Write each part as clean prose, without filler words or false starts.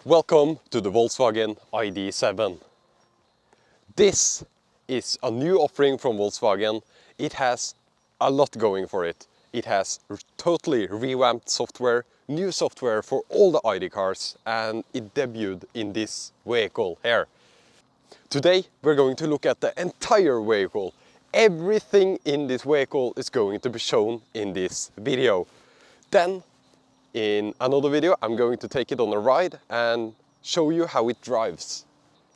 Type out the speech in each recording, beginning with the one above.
Welcome to the Volkswagen ID.7. This is a new offering from Volkswagen. It has a lot going for it. It has totally revamped software, new software for all the ID cars, and it debuted in this vehicle here. Today we're going to look at the entire vehicle. Everything in this vehicle is going to be shown in this video. Then in another video I'm going to take it on a ride and show you how it drives.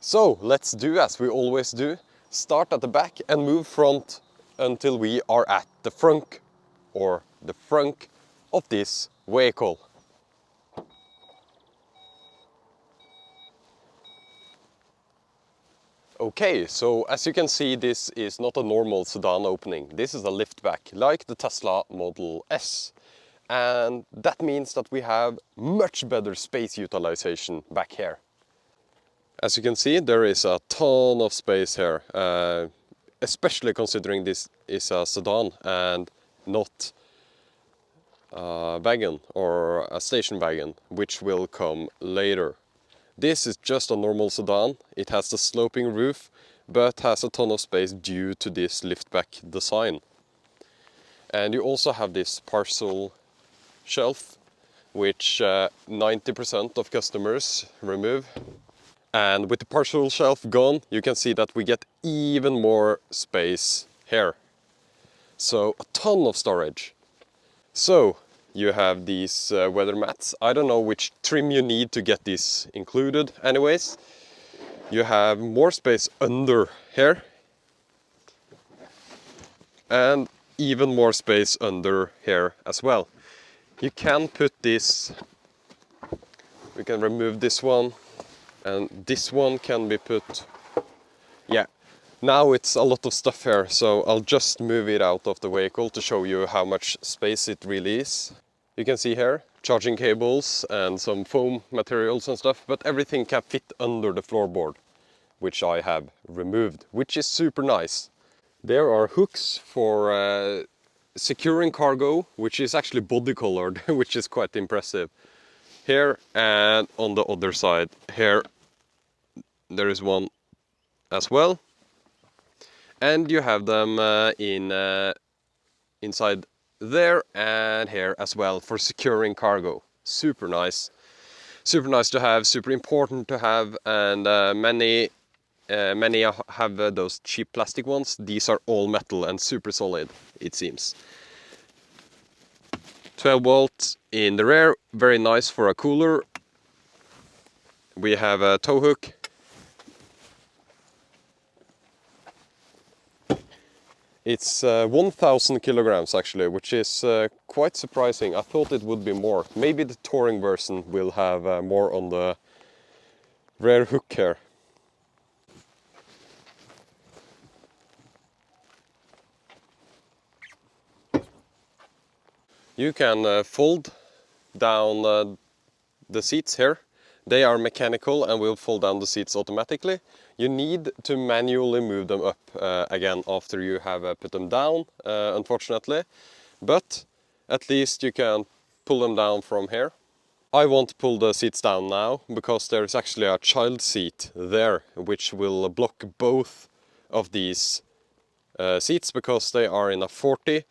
So let's do as we always do. Start at the back and move front until we are at the front of this vehicle. Okay, so as you can see, this is not a normal sedan opening. This is a liftback, like the Tesla Model S. And that means that we have much better space utilization back here. As you can see, there is a ton of space here, especially considering this is a sedan and not a wagon or a station wagon, which will come later. This is just a normal sedan. It has the sloping roof, but has a ton of space due to this liftback design. And you also have this parcel shelf, which 90% of customers remove. And with the parcel shelf gone, you can see that we get even more space here. So a ton of storage. So you have these weather mats. I don't know which trim you need to get this included. Anyways, you have more space under here. And even more space under here as well. You can put this, we can remove this one, and this one can be put, yeah. Now it's a lot of stuff here, so I'll just move it out of the vehicle to show you how much space it really is. You can see here, charging cables and some foam materials and stuff, but everything can fit under the floorboard, which I have removed, which is super nice. There are hooks for securing cargo, which is actually body colored, which is quite impressive. Here and on the other side, here there is one as well. And you have them inside there and here as well for securing cargo. Super nice. Super nice to have, super important to have, and many have those cheap plastic ones. These are all metal and super solid, it seems. 12 volts in the rear, very nice for a cooler. We have a tow hook. It's 1000 kilograms actually, which is quite surprising. I thought it would be more. Maybe the touring version will have more on the rear hook here. You can fold down the seats here. They are mechanical and will fold down the seats automatically. You need to manually move them up again after you have put them down, unfortunately. But at least you can pull them down from here. I won't pull the seats down now because there is actually a child seat there, which will block both of these seats because they are in a 40-60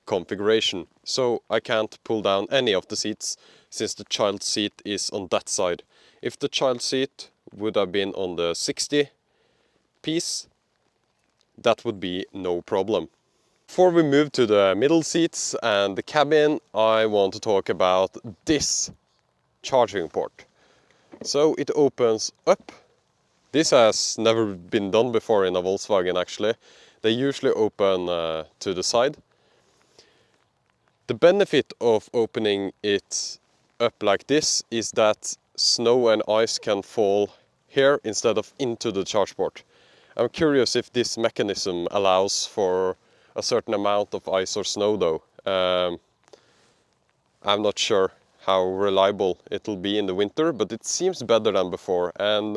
configuration. So I can't pull down any of the seats since the child seat is on that side. If the child seat would have been on the 60 piece, that would be no problem. Before we move to the middle seats and the cabin, I want to talk about this charging port. So it opens up. This has never been done before in a Volkswagen actually. They usually open to the side. The benefit of opening it up like this is that snow and ice can fall here instead of into the charge port. I'm curious if this mechanism allows for a certain amount of ice or snow though. I'm not sure how reliable it'll be in the winter, but it seems better than before, and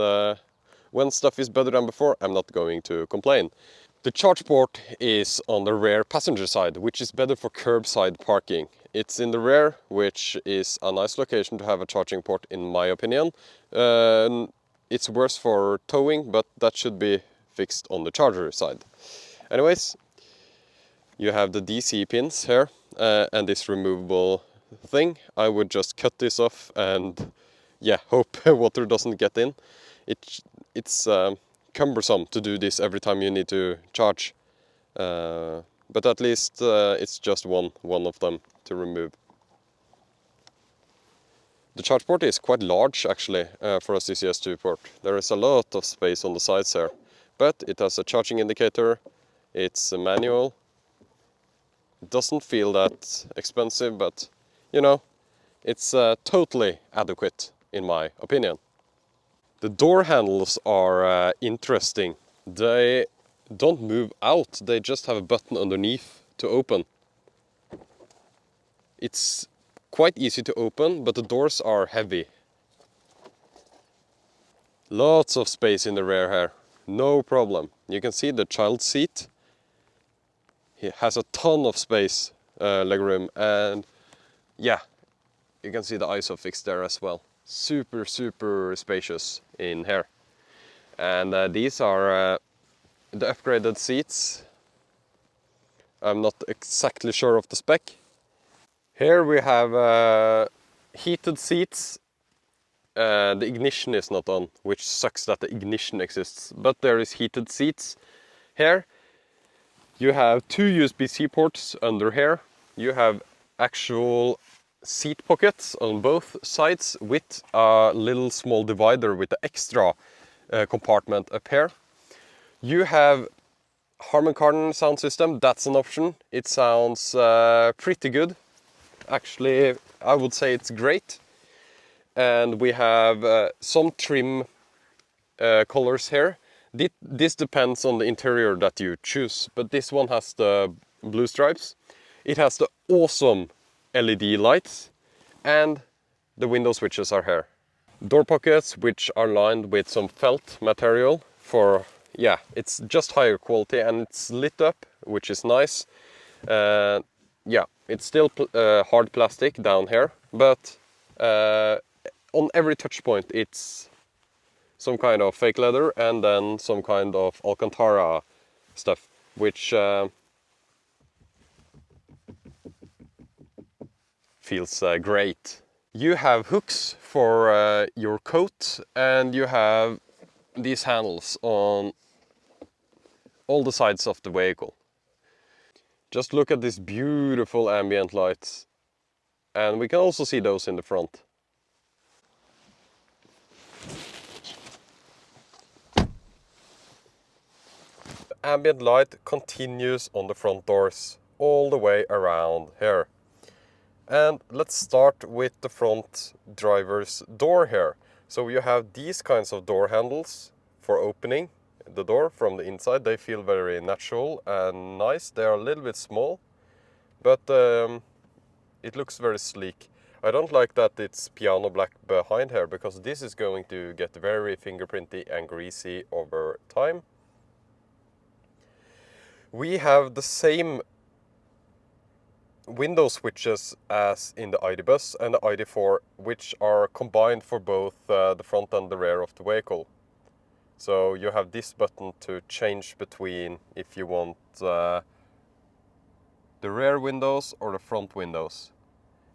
when stuff is better than before, I'm not going to complain. The charge port is on the rear passenger side, which is better for curbside parking. It's in the rear, which is a nice location to have a charging port in my opinion. It's worse for towing, but that should be fixed on the charger side. Anyways, you have the DC pins here and this removable thing. I would just cut this off and yeah, hope water doesn't get in. It's cumbersome to do this every time you need to charge, but at least it's just one of them to remove. The charge port is quite large actually for a CCS2 port. There is a lot of space on the sides here, but it has a charging indicator, it's a manual. It doesn't feel that expensive, but you know, it's totally adequate in my opinion. The door handles are interesting. They don't move out, they just have a button underneath to open. It's quite easy to open, but the doors are heavy. Lots of space in the rear here, no problem. You can see the child seat. It has a ton of space, legroom, and yeah, you can see the ISOFIX there as well. Super spacious in here. And these are the upgraded seats. I'm not exactly sure of the spec. Here we have heated seats. The ignition is not on, which sucks that the ignition exists, but there is heated seats. Here you have two USB-C ports under here. You have actual seat pockets on both sides with a little small divider with the extra compartment up here. You have Harman Kardon sound system, that's an option. It sounds pretty good. Actually, I would say it's great. And we have some trim colors here. This depends on the interior that you choose, but this one has the blue stripes. It has the awesome LED lights, and the window switches are here. Door pockets, which are lined with some felt material for, yeah, it's just higher quality, and it's lit up, which is nice. Yeah, it's still hard plastic down here, but on every touch point it's some kind of fake leather and then some kind of Alcantara stuff, which feels great. You have hooks for your coat, and you have these handles on all the sides of the vehicle. Just look at these beautiful ambient lights, and we can also see those in the front. Ambient light continues on the front doors all the way around here. And let's start with the front driver's door here. So you have these kinds of door handles for opening the door from the inside. They feel very natural and nice. They are a little bit small, but it looks very sleek. I don't like that it's piano black behind here, because this is going to get very fingerprinty and greasy over time. We have the same window switches as in the ID bus and the ID.4, which are combined for both the front and the rear of the vehicle. So you have this button to change between if you want the rear windows or the front windows.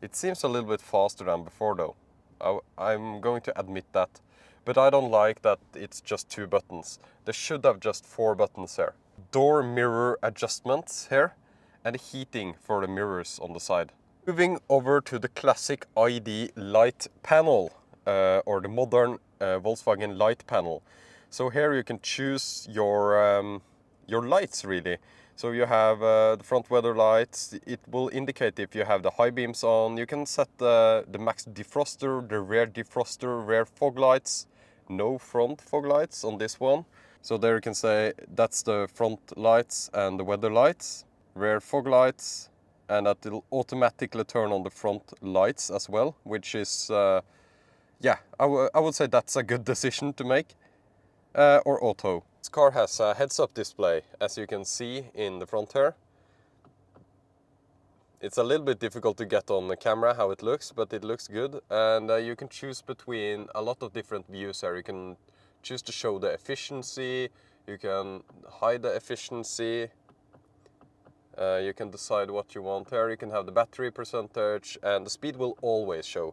It seems a little bit faster than before though. I'm going to admit that. But I don't like that it's just 2 buttons. There should have just 4 buttons here. Door mirror adjustments here, and heating for the mirrors on the side. Moving over to the classic ID light panel, or the modern Volkswagen light panel. So here you can choose your lights really. So you have the front weather lights. It will indicate if you have the high beams on. You can set the max defroster, the rear defroster, rear fog lights. No front fog lights on this one. So there you can say that's the front lights and the weather lights, rear fog lights, and that will automatically turn on the front lights as well, which is, yeah, I would say that's a good decision to make, or auto. This car has a heads-up display, as you can see in the front here. It's a little bit difficult to get on the camera how it looks, but it looks good. And you can choose between a lot of different views here. You can choose to show the efficiency, you can hide the efficiency, you can decide what you want here. You can have the battery percentage, and the speed will always show.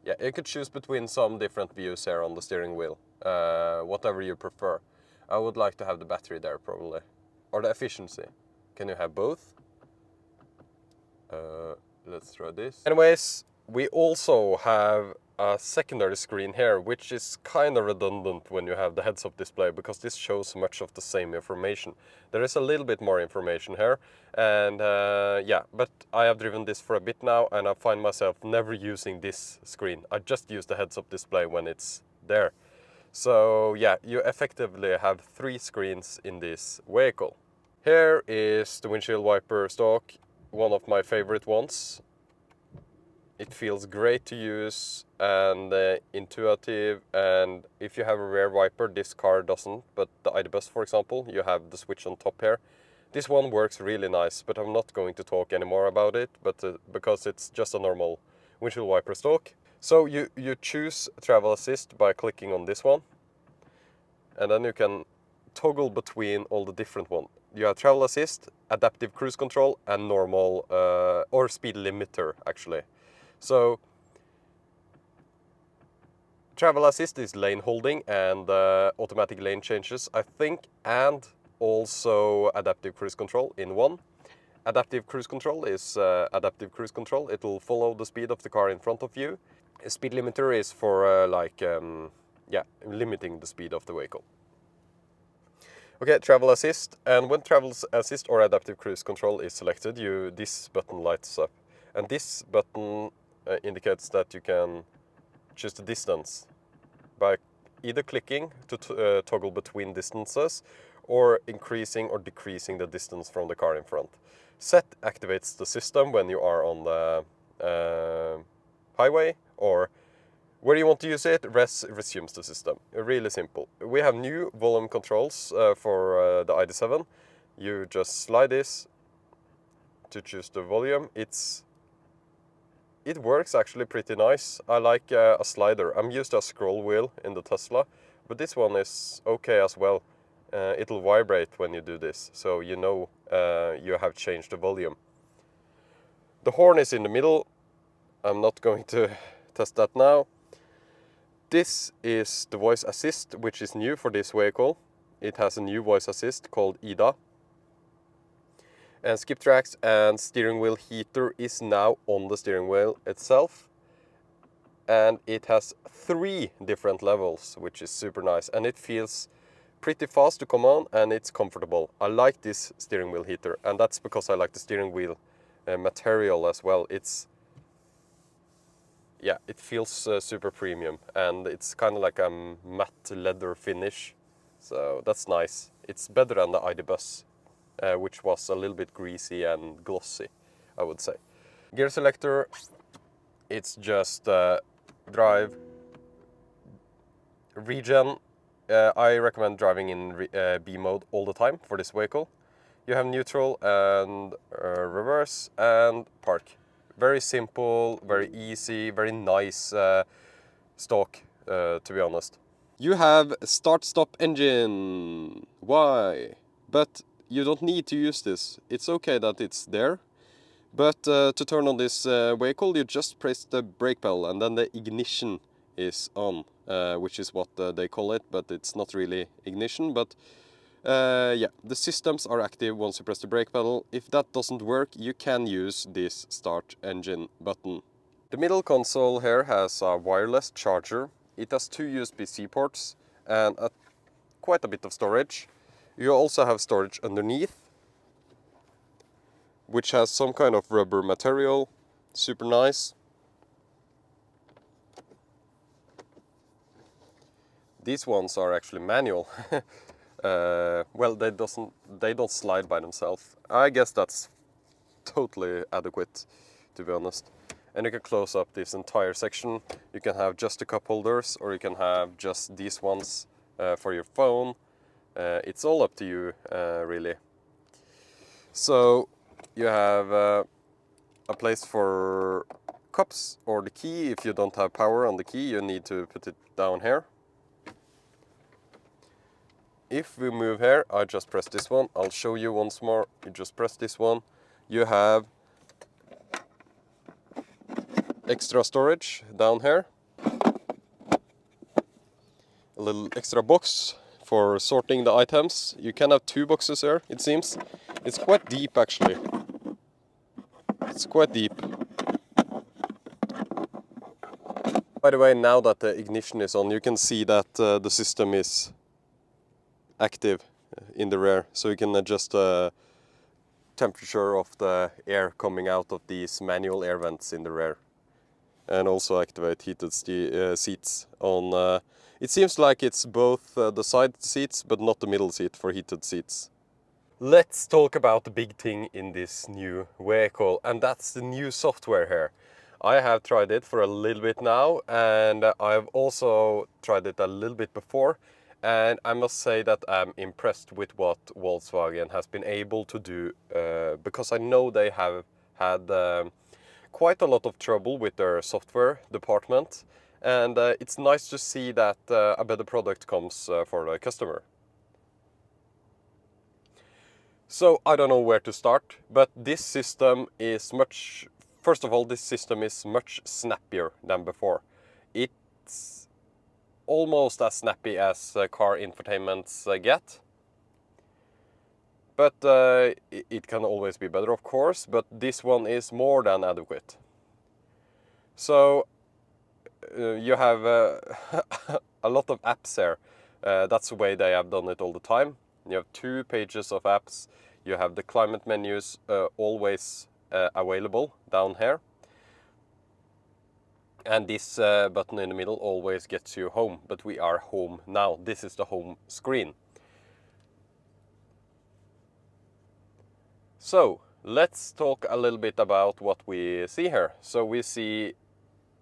Yeah, you could choose between some different views here on the steering wheel, whatever you prefer. I would like to have the battery there probably, or the efficiency. Can you have both? Let's try this. Anyways, we also have a secondary screen here, which is kind of redundant when you have the heads-up display, because this shows much of the same information. There is a little bit more information here, and yeah, but I have driven this for a bit now, and I find myself never using this screen. I just use the heads-up display when it's there. So yeah, you effectively have 3 screens in this vehicle. Here is the windshield wiper stock, one of my favorite ones. It feels great to use and intuitive, and if you have a rear wiper, this car doesn't, but the ID bus, for example, you have the switch on top here. This one works really nice, but I'm not going to talk anymore about it, but because it's just a normal windshield wiper stock. So you choose travel assist by clicking on this one, and then you can toggle between all the different ones. You have travel assist, adaptive cruise control, and normal or speed limiter actually. So travel assist is lane holding and automatic lane changes, I think, and also adaptive cruise control in one. Adaptive cruise control is adaptive cruise control. It will follow the speed of the car in front of you. A speed limiter is for yeah, limiting the speed of the vehicle. Okay, travel assist, and when travel assist or adaptive cruise control is selected, this button lights up, and this button indicates that you can choose the distance by either clicking to toggle between distances, or increasing or decreasing the distance from the car in front. Set activates the system when you are on the highway, or where you want to use it, resumes the system. Really simple. We have new volume controls for the ID.7. You just slide this to choose the volume. It works actually pretty nice. I like a slider. I'm used to a scroll wheel in the Tesla, but this one is okay as well. It'll vibrate when you do this, so you know you have changed the volume. The horn is in the middle. I'm not going to test that now. This is the voice assist, which is new for this vehicle. It has a new voice assist called ID. And skip tracks and steering wheel heater is now on the steering wheel itself. And it has 3 different levels, which is super nice. And it feels pretty fast to come on, and it's comfortable. I like this steering wheel heater, and that's because I like the steering wheel material as well. Yeah, it feels super premium, and it's kind of like a matte leather finish, so that's nice. It's better than the ID bus, which was a little bit greasy and glossy, I would say. Gear selector, it's just drive, regen. I recommend driving in B mode all the time for this vehicle. You have neutral and reverse and park. Very simple, very easy, very nice stock, to be honest. You have start-stop engine. Why? But you don't need to use this. It's okay that it's there. But to turn on this vehicle, you just press the brake pedal, and then the ignition is on, which is what they call it, but it's not really ignition. But yeah, the systems are active once you press the brake pedal. If that doesn't work, you can use this start engine button. The middle console here has a wireless charger. It has 2 USB-C ports and quite a bit of storage. You also have storage underneath, which has some kind of rubber material. Super nice. These ones are actually manual. Well, they don't slide by themselves. I guess that's totally adequate, to be honest. And you can close up this entire section. You can have just the cup holders, or you can have just these ones for your phone. It's all up to you, really. So you have a place for cups or the key. If you don't have power on the key, you need to put it down here. If we move here, I just press this one. I'll show you once more. You just press this one. You have extra storage down here. A little extra box for sorting the items. You can have 2 boxes here, it seems. It's quite deep, actually. It's quite deep. By the way, now that the ignition is on, you can see that the system is active in the rear. So you can adjust the temperature of the air coming out of these manual air vents in the rear. And also activate heated seats on... it seems like it's both the side seats, but not the middle seat for heated seats. Let's talk about the big thing in this new vehicle, and that's the new software here. I have tried it for a little bit now, and I've also tried it a little bit before, and I must say that I'm impressed with what Volkswagen has been able to do, because I know they have had quite a lot of trouble with their software department, and it's nice to see that a better product comes for the customer. So I don't know where to start, but this system is much... First of all, this system is much snappier than before. It's almost as snappy as car infotainments get. But it can always be better, of course, but this one is more than adequate. So you have a lot of apps here. That's the way they have done it all the time. You have 2 pages of apps. You have the climate menus always available down here. And this button in the middle always gets you home, but we are home now. This is the home screen. So let's talk a little bit about what we see here. So we see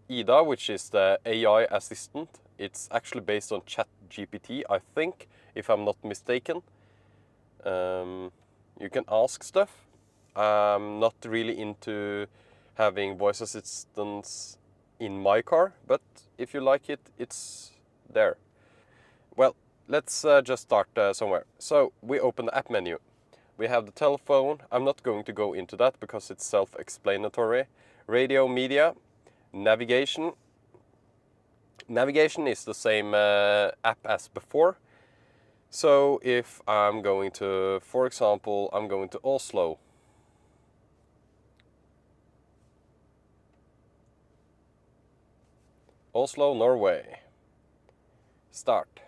Ida, which is the AI assistant. It's actually based on ChatGPT, I think, if I'm not mistaken. You can ask stuff. I'm not really into having voice assistants in my car, but if you like it, it's there. Well, let's just start somewhere. So we open the app menu. We have the telephone. I'm not going to go into that because it's self-explanatory. Radio, media, navigation. Navigation is the same app as before. So if I'm going to, for example, I'm going to Oslo. Oslo, Norway. Start.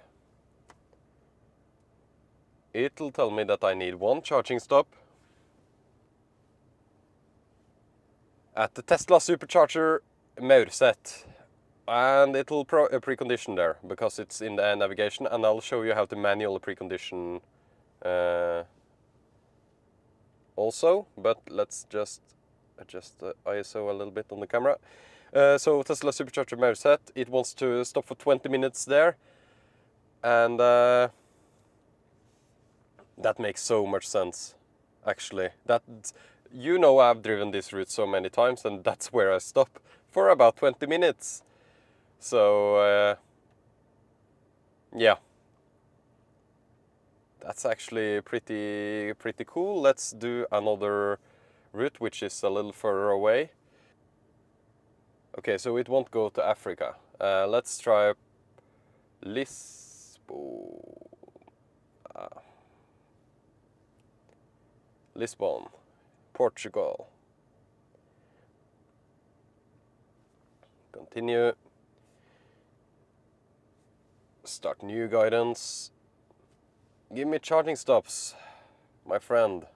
It'll tell me that I need 1 charging stop at the Tesla supercharger Maurset. And it'll precondition there because it's in the navigation, and I'll show you how to manually precondition also, but let's just adjust the ISO a little bit on the camera. So Tesla supercharger Maurset, it wants to stop for 20 minutes there, and that makes so much sense, actually. You know, I've driven this route so many times, and that's where I stop for about 20 minutes. So yeah, that's actually pretty cool. Let's do another route which is a little further away. Okay, so it won't go to Africa. Let's try Lisbon, Portugal. Continue. Start new guidance. Give me charging stops, my friend.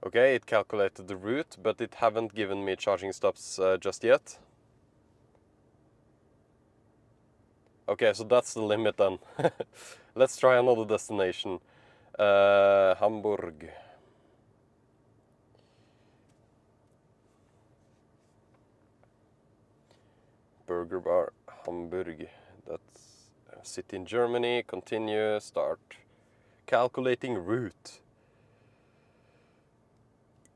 Okay, it calculated the route, but it haven't given me charging stops just yet. Okay, so that's the limit then. Let's try another destination. Hamburg. Burger Bar Hamburg. That's city in Germany. Continue. Start. Calculating route.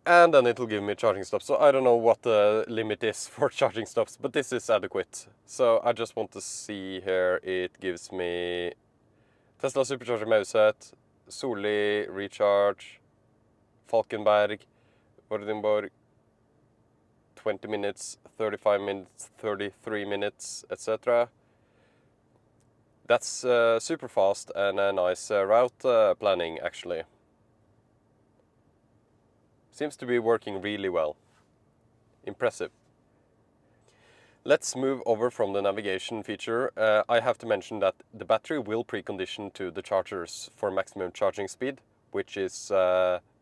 And then it'll give me charging stops. So I don't know what the limit is for charging stops, but this is adequate. So I just want to see here. It gives me Tesla Supercharger Mauset, Solli Recharge, Falkenberg, Ordinborg, 20 minutes, 35 minutes, 33 minutes, etc. That's super fast and a nice route planning, actually. Seems to be working really well. Impressive. Let's move over from the navigation feature. I have to mention that the battery will precondition to the chargers for maximum charging speed, which is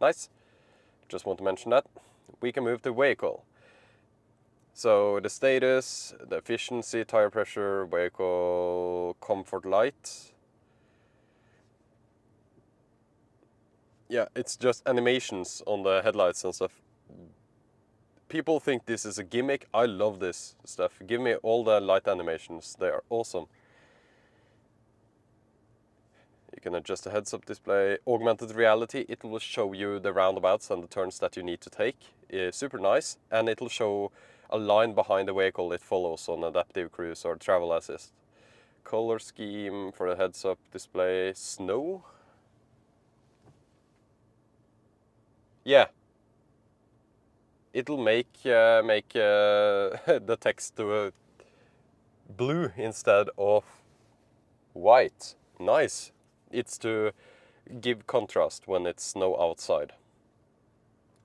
nice. Just want to mention that. We can move to vehicle. So the status, the efficiency, tire pressure, vehicle comfort light. Yeah, it's just animations on the headlights and stuff. People think this is a gimmick. I love this stuff. Give me all the light animations. They are awesome. You can adjust the heads-up display. Augmented reality, it will show you the roundabouts and the turns that you need to take. Super nice. And it'll show a line behind the vehicle it follows on adaptive cruise or travel assist. Color scheme for the heads-up display. Snow. Yeah. It'll make the text to blue instead of white. Nice. It's to give contrast when it's snow outside.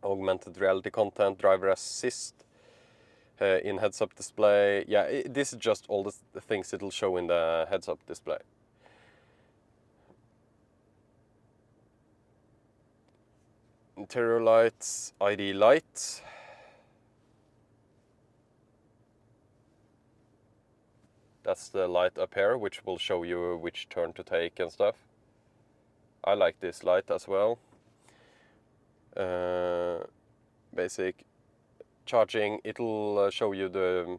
Augmented reality content, driver assist, in heads-up display. Yeah, this is just all the things it'll show in the heads-up display. Interior lights, ID light. That's the light up here, which will show you which turn to take and stuff. I like this light as well. Basic charging, it'll show you the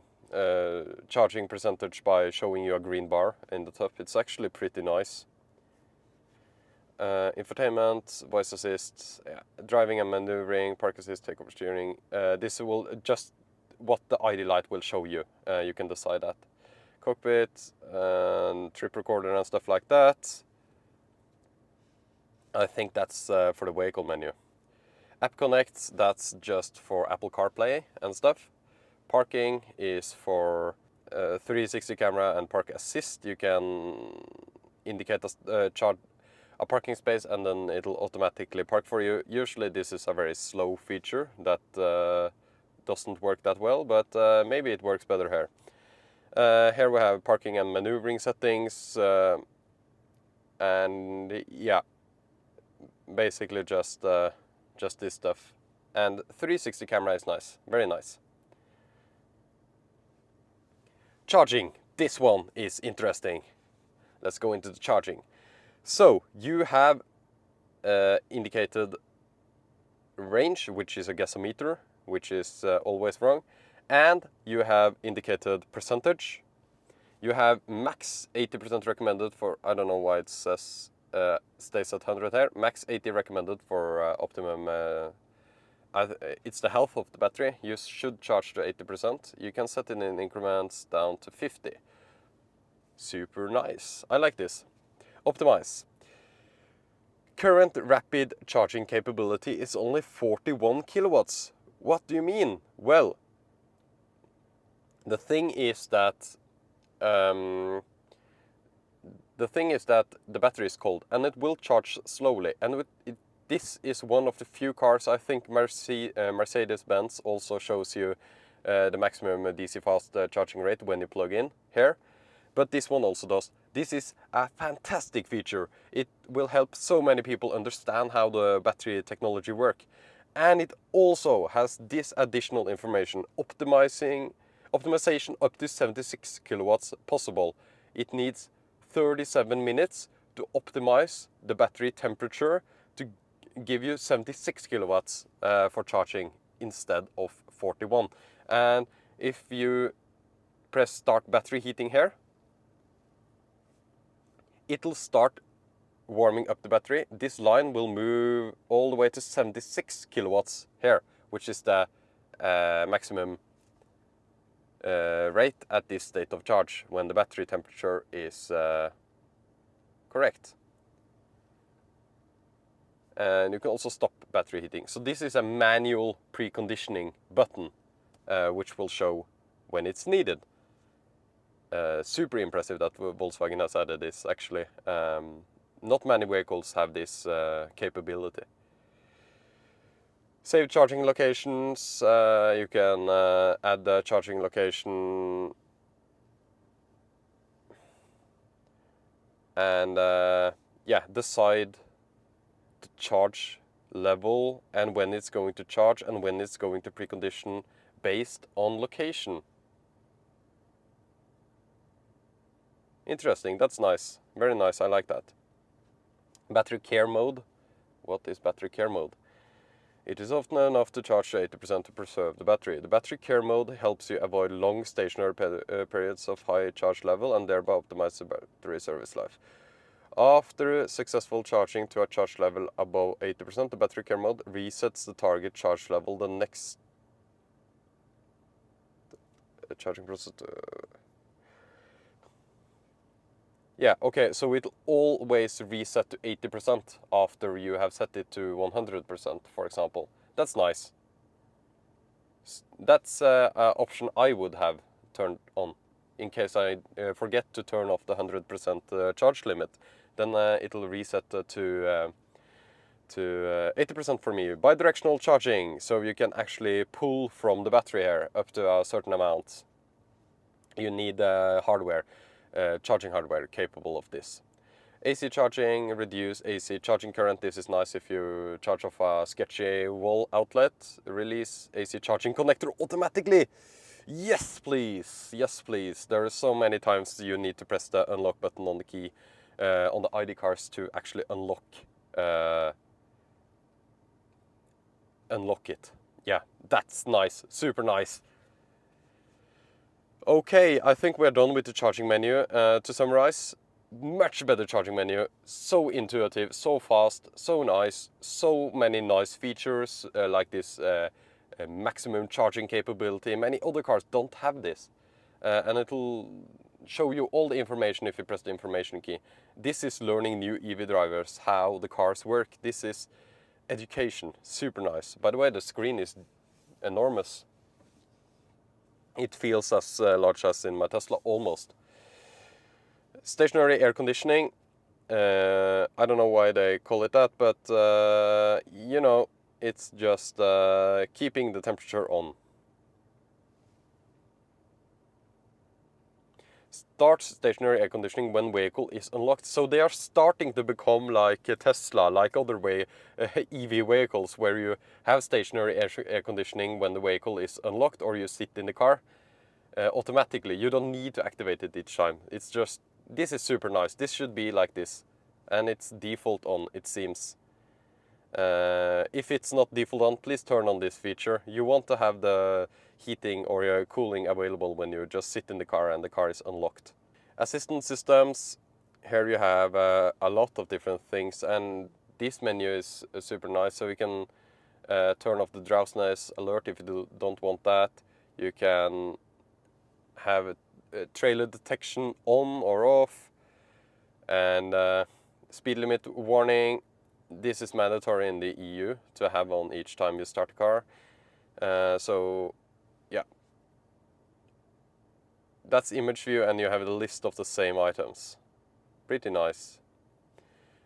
charging percentage by showing you a green bar in the top. It's actually pretty nice. Infotainment, voice assist, yeah, driving and maneuvering, park assist, takeover steering. This will just what the ID light will show you. You can decide that. Cockpit and trip recorder and stuff like that. I think that's for the vehicle menu. App Connect, that's just for Apple CarPlay and stuff. Parking is for 360 camera and park assist. You can indicate a parking space and then it'll automatically park for you. Usually this is a very slow feature that doesn't work that well, but maybe it works better here. Here we have parking and maneuvering settings, and yeah, basically just this stuff. And 360 camera is nice, very nice. Charging, this one is interesting. Let's go into the charging. So you have indicated range, which is a gasometer, which is always wrong. And you have indicated percentage. You have max 80% recommended for, I don't know why it says, stays at 100 here. Max 80 recommended for optimum, it's the health of the battery. You should charge to 80%. You can set it in increments down to 50. Super nice. I like this. Optimize. Current rapid charging capability is only 41 kilowatts. What do you mean? Well, the thing is that the battery is cold and it will charge slowly. And this is one of the few cars, I think Mercedes-Benz also shows you the maximum DC fast charging rate when you plug in here. But this one also does. This is a fantastic feature. It will help so many people understand how the battery technology works. And it also has this additional information, optimization up to 76 kilowatts possible. It needs 37 minutes to optimize the battery temperature to give you 76 kilowatts for charging instead of 41. And if you press start battery heating here, it'll start warming up the battery. This line will move all the way to 76 kilowatts here, which is the maximum rate at this state of charge when the battery temperature is correct. And you can also stop battery heating. So this is a manual preconditioning button, which will show when it's needed. Super impressive that Volkswagen has added this, actually. Not many vehicles have this capability. Save charging locations. You can add the charging location. And yeah, decide the charge level and when it's going to charge and when it's going to precondition based on location. Interesting, that's nice. Very nice, I like that. Battery care mode. What is battery care mode? It is often enough to charge 80% to preserve the battery. The battery care mode helps you avoid long stationary periods of high charge level and thereby optimize the battery service life. After successful charging to a charge level above 80%, the battery care mode resets the target charge level the next charging process. Yeah, okay, so it'll always reset to 80% after you have set it to 100%, for example. That's nice. That's an option I would have turned on in case I forget to turn off the 100% charge limit. Then it'll reset to 80% for me. Bidirectional charging, so you can actually pull from the battery here up to a certain amount. You need hardware. Charging hardware capable of this. AC charging, reduce AC charging current. This is nice if you charge off a sketchy wall outlet. Release AC charging connector automatically. Yes, please. Yes, please. There are so many times you need to press the unlock button on the key on the ID cars to actually unlock it. Yeah, that's nice. Super nice. Okay, I think we're done with the charging menu. To summarize, much better charging menu, so intuitive, so fast, so nice, so many nice features like this maximum charging capability. Many other cars don't have this, and it'll show you all the information if you press the information key. This is learning new EV drivers how the cars work. This is education, super nice. By the way, the screen is enormous. It feels as large as in my Tesla, almost. Stationary air conditioning. I don't know why they call it that, but you know, it's just keeping the temperature on. Start stationary air conditioning when vehicle is unlocked. So they are starting to become like a Tesla, like other EV vehicles, where you have stationary air conditioning when the vehicle is unlocked or you sit in the car automatically. You don't need to activate it each time. It's just, this is super nice. This should be like this, and it's default on, it seems. If it's not default on, please turn on this feature. You want to have the heating or cooling available when you just sit in the car and the car is unlocked. Assistance systems, here you have a lot of different things, and this menu is super nice, so you can turn off the drowsiness alert if you don't want that. You can have a trailer detection on or off, and speed limit warning. This is mandatory in the EU to have on each time you start a car. So yeah, that's image view, and you have a list of the same items. Pretty nice.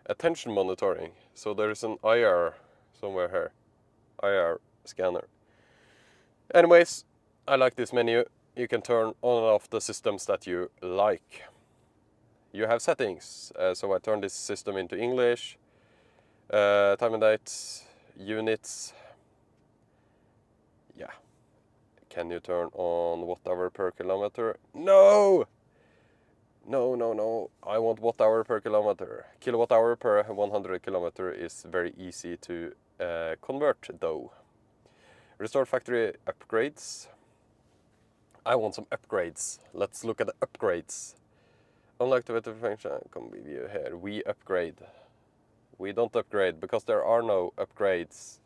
Attention monitoring. So there is an IR somewhere here. IR scanner. Anyways, I like this menu. You can turn on and off the systems that you like. You have settings. So I turn this system into English. Time and date, units. Yeah. Can you turn on watt hour per kilometer? No! No. I want watt hour per kilometer. Kilowatt hour per 100 kilometer is very easy to convert though. Restore factory upgrades. I want some upgrades. Let's look at the upgrades. Unlike the weather function, come with you here. We upgrade. We don't upgrade because there are no upgrades.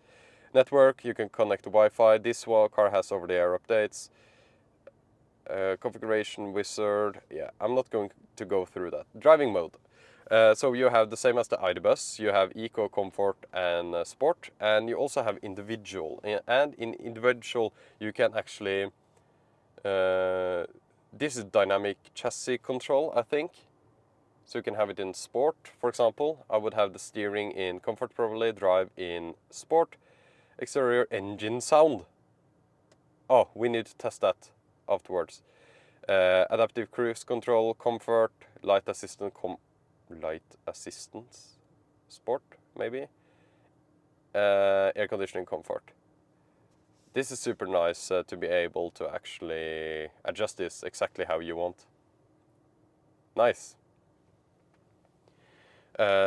Network, you can connect to Wi-Fi. This car has over-the-air updates. Configuration wizard. Yeah, I'm not going to go through that. Driving mode. So you have the same as the ID bus. You have eco, comfort, and sport, and you also have individual. And in individual, you can actually. This is dynamic chassis control, I think. So you can have it in sport, for example. I would have the steering in comfort, probably drive in sport. Exterior engine sound. Oh, we need to test that afterwards. Adaptive cruise control, comfort, light assistance, sport maybe. Air conditioning, comfort. This is super nice to be able to actually adjust this exactly how you want. Nice.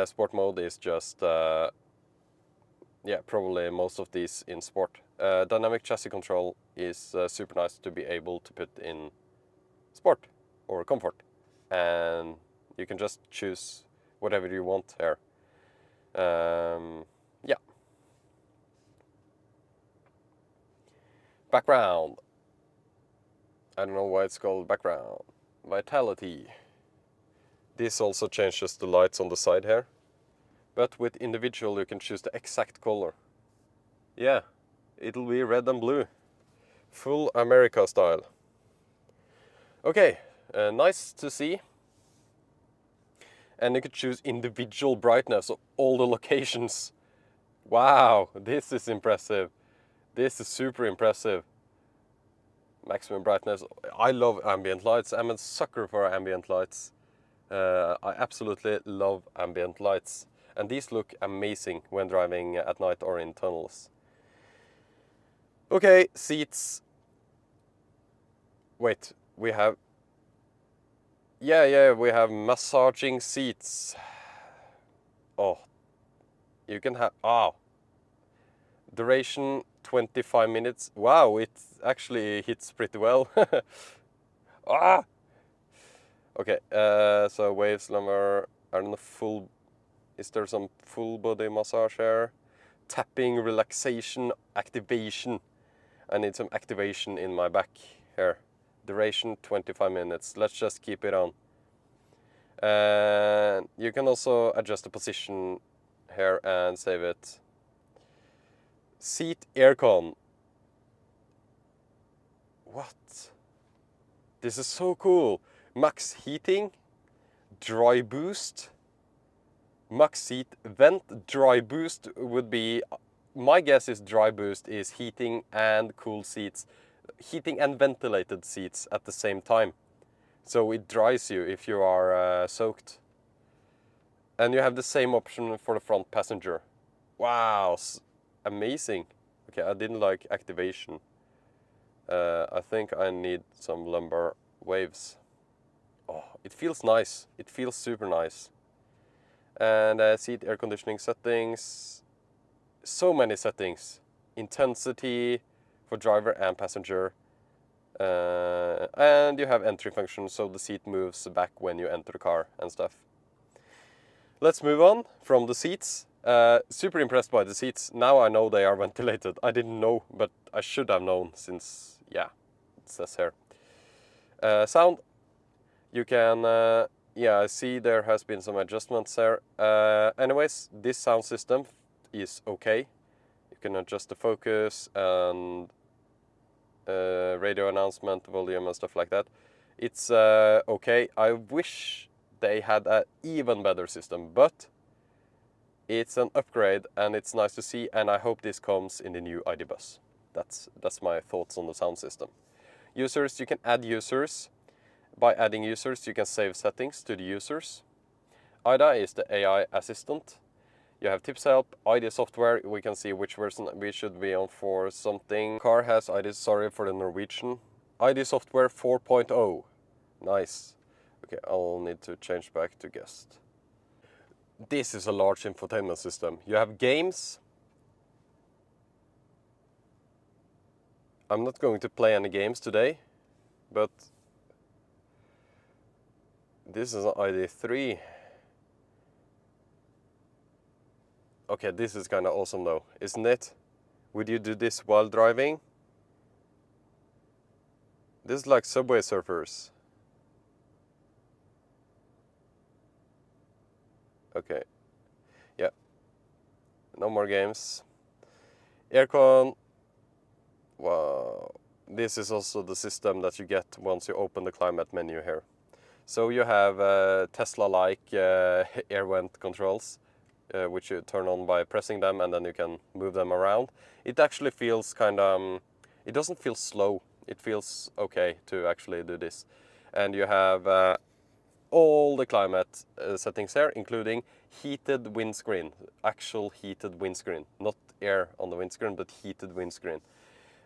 Sport mode is just, yeah, probably most of these in sport. Dynamic chassis control is super nice to be able to put in sport or comfort. And you can just choose whatever you want here. Yeah. Background. I don't know why it's called background. Vitality. This also changes the lights on the side here. But with individual you can choose the exact color. Yeah, it'll be red and blue. Full America style. Okay, nice to see. And you can choose individual brightness of all the locations. Wow, this is impressive. This is super impressive. Maximum brightness. I love ambient lights. I'm a sucker for ambient lights. I absolutely love ambient lights. And these look amazing when driving at night or in tunnels. Okay, seats. Wait, we have... Yeah, we have massaging seats. Oh, you can have... Ah, duration 25 minutes. Wow, it actually hits pretty well. Ah! Okay, so waves number, I don't know, full... Is there some full body massage here? Tapping, relaxation, activation. I need some activation in my back here. Duration 25 minutes. Let's just keep it on. And you can also adjust the position here and save it. Seat aircon. What? This is so cool. Max heating, dry boost, max seat vent, dry boost would be, my guess is dry boost is heating and cool seats, heating and ventilated seats at the same time. So it dries you if you are soaked. And you have the same option for the front passenger. Wow, amazing. Okay, I didn't like activation. I think I need some lumbar waves. Oh, it feels nice. It feels super nice. And seat air conditioning settings. So many settings. Intensity for driver and passenger. And you have entry function, so the seat moves back when you enter the car and stuff. Let's move on from the seats. Super impressed by the seats. Now I know they are ventilated. I didn't know, but I should have known since, yeah, it says here. Sound. You can, yeah, I see there has been some adjustments there. Anyways, this sound system is okay. You can adjust the focus and radio announcement, volume and stuff like that. It's okay. I wish they had an even better system, but it's an upgrade and it's nice to see, and I hope this comes in the new ID bus. That's my thoughts on the sound system. Users, you can add users. By adding users, you can save settings to the users. IDA is the AI assistant. You have tips help, ID software, we can see which version we should be on for something. Car has ID, sorry for the Norwegian. ID software 4.0. Nice. Okay, I'll need to change back to guest. This is a large infotainment system. You have games. I'm not going to play any games today, but this is an ID.3. Okay, this is kind of awesome though, isn't it? Would you do this while driving? This is like Subway Surfers. Okay, yeah, no more games. Aircon, wow. This is also the system that you get once you open the climate menu here. So you have Tesla-like air vent controls, which you turn on by pressing them, and then you can move them around. It actually feels kind of, it doesn't feel slow. It feels okay to actually do this. And you have all the climate settings here, including heated windscreen, actual heated windscreen, not air on the windscreen, but heated windscreen.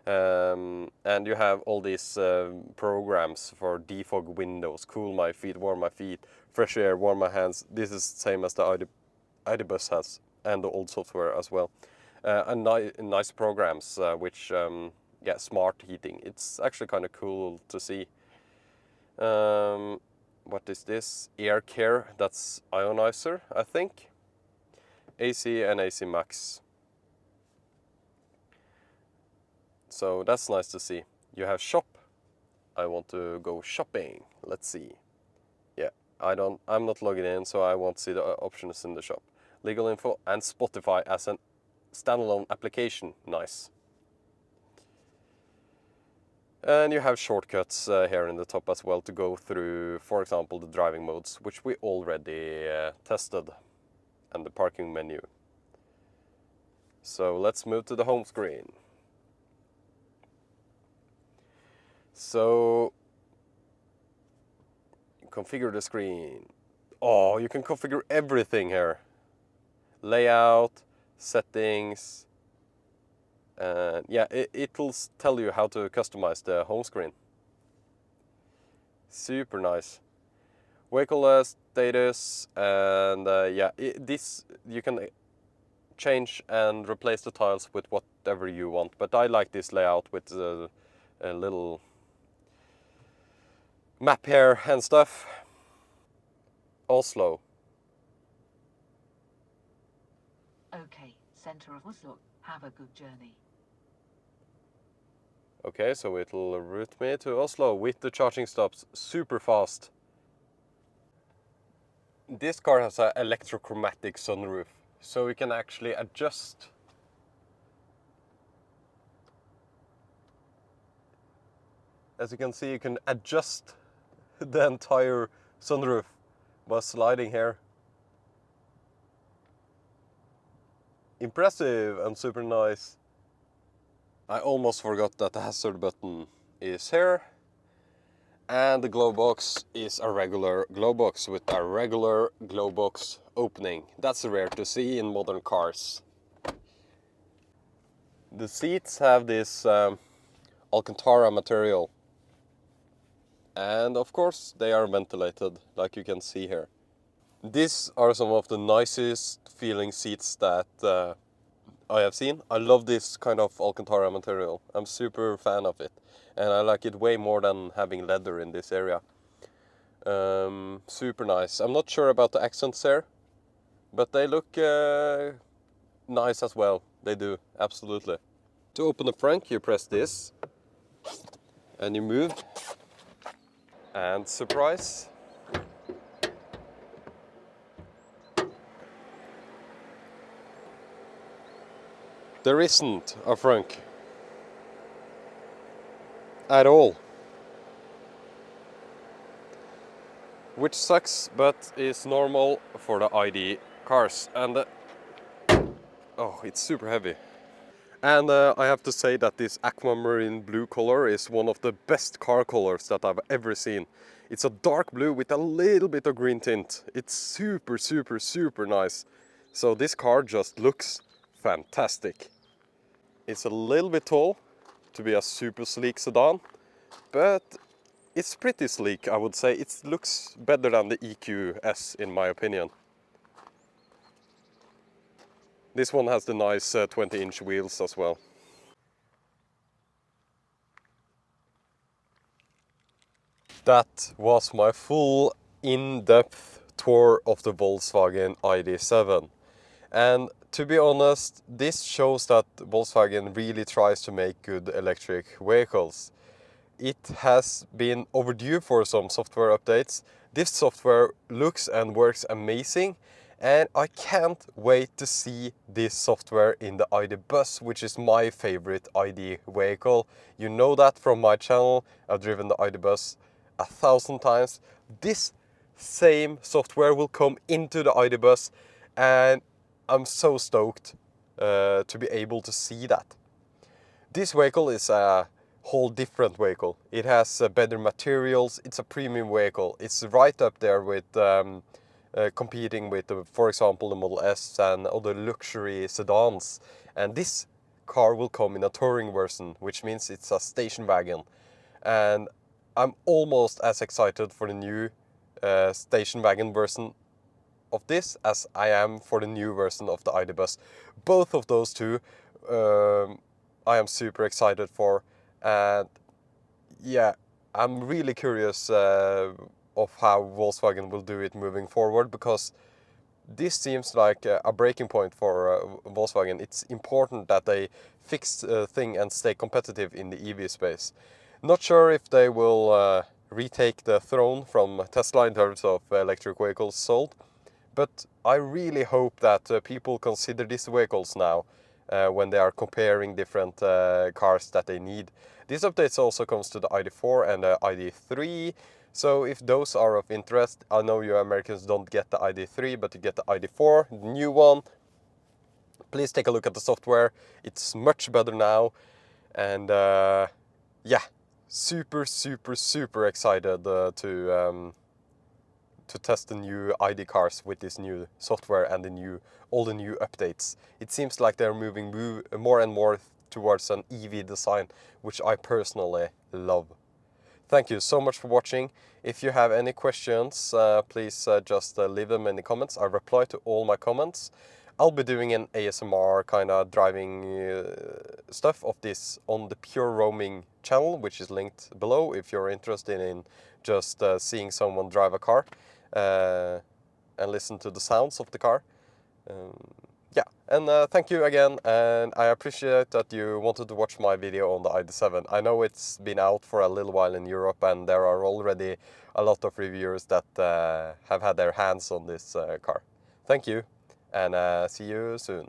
And you have all these programs for defog windows, cool my feet, warm my feet, fresh air, warm my hands. This is the same as the ID bus has, and the old software as well. And nice programs, which yeah, smart heating. It's actually kind of cool to see. What is this? Air care, that's ionizer, I think. AC and AC Max. So that's nice to see. You have shop. I want to go shopping. Let's see. Yeah, I'm not logging in, so I won't see the options in the shop. Legal info and Spotify as a standalone application. Nice. And you have shortcuts here in the top as well to go through, for example, the driving modes, which we already tested, and the parking menu. So let's move to the home screen. So configure the screen. Oh, you can configure everything here. Layout, settings, and yeah, it'll tell you how to customize the home screen. Super nice. Vehicle status, and yeah, this you can change and replace the tiles with whatever you want. But I like this layout with a little map here and stuff. Oslo. Okay, center of Oslo. Have a good journey. Okay, so it'll route me to Oslo with the charging stops super fast. This car has an electrochromatic sunroof, so you can actually adjust. As you can see, you can adjust the entire sunroof by sliding here. Impressive and super nice. I almost forgot that the hazard button is here. And the glow box is a regular glow box with a regular glow box opening. That's rare to see in modern cars. The seats have this Alcantara material. And of course they are ventilated, like you can see here. These are some of the nicest feeling seats that I have seen. I love this kind of Alcantara material. I'm super fan of it. And I like it way more than having leather in this area. Super nice. I'm not sure about the accents here, but they look nice as well. They do, absolutely. To open the frunk, you press this, and you move. And surprise. There isn't a frunk. At all. Which sucks, but is normal for the ID cars. And oh, it's super heavy. And I have to say that this aquamarine blue color is one of the best car colors that I've ever seen. It's a dark blue with a little bit of green tint. It's super, super, super nice. So this car just looks fantastic. It's a little bit tall to be a super sleek sedan, but it's pretty sleek, I would say. It looks better than the EQS in my opinion. This one has the nice 20-inch wheels as well. That was my full in-depth tour of the Volkswagen ID.7. And to be honest, this shows that Volkswagen really tries to make good electric vehicles. It has been overdue for some software updates. This software looks and works amazing, and I can't wait to see this software in the ID Bus, which is my favorite ID vehicle. You know that from my channel. I've driven the ID Bus 1,000 times. This same software will come into the ID Bus, and I'm so stoked to be able to see that. This vehicle is a whole different vehicle. It has better materials. It's a premium vehicle. It's right up there with competing with, for example, the Model S and other luxury sedans. And this car will come in a touring version, which means it's a station wagon. And I'm almost as excited for the new station wagon version of this as I am for the new version of the ID Bus. Both of those two I am super excited for, and yeah, I'm really curious of how Volkswagen will do it moving forward, because this seems like a breaking point for Volkswagen. It's important that they fix thing and stay competitive in the EV space. Not sure if they will retake the throne from Tesla in terms of electric vehicles sold, but I really hope that people consider these vehicles now when they are comparing different cars that they need. These updates also comes to the ID.4 and the ID.3. So if those are of interest, I know you Americans don't get the ID.3, but you get the ID.4, the new one. Please take a look at the software. It's much better now. And yeah, super, super, super excited to test the new ID cars with this new software and all the new updates. It seems like they're moving more and more towards an EV design, which I personally love. Thank you so much for watching. If you have any questions, please just leave them in the comments. I reply to all my comments. I'll be doing an ASMR kind of driving stuff of this on the Pure Roaming channel, which is linked below if you're interested in just seeing someone drive a car and listen to the sounds of the car. Yeah, and thank you again, and I appreciate that you wanted to watch my video on the ID.7. I know it's been out for a little while in Europe, and there are already a lot of reviewers that have had their hands on this car. Thank you, and see you soon.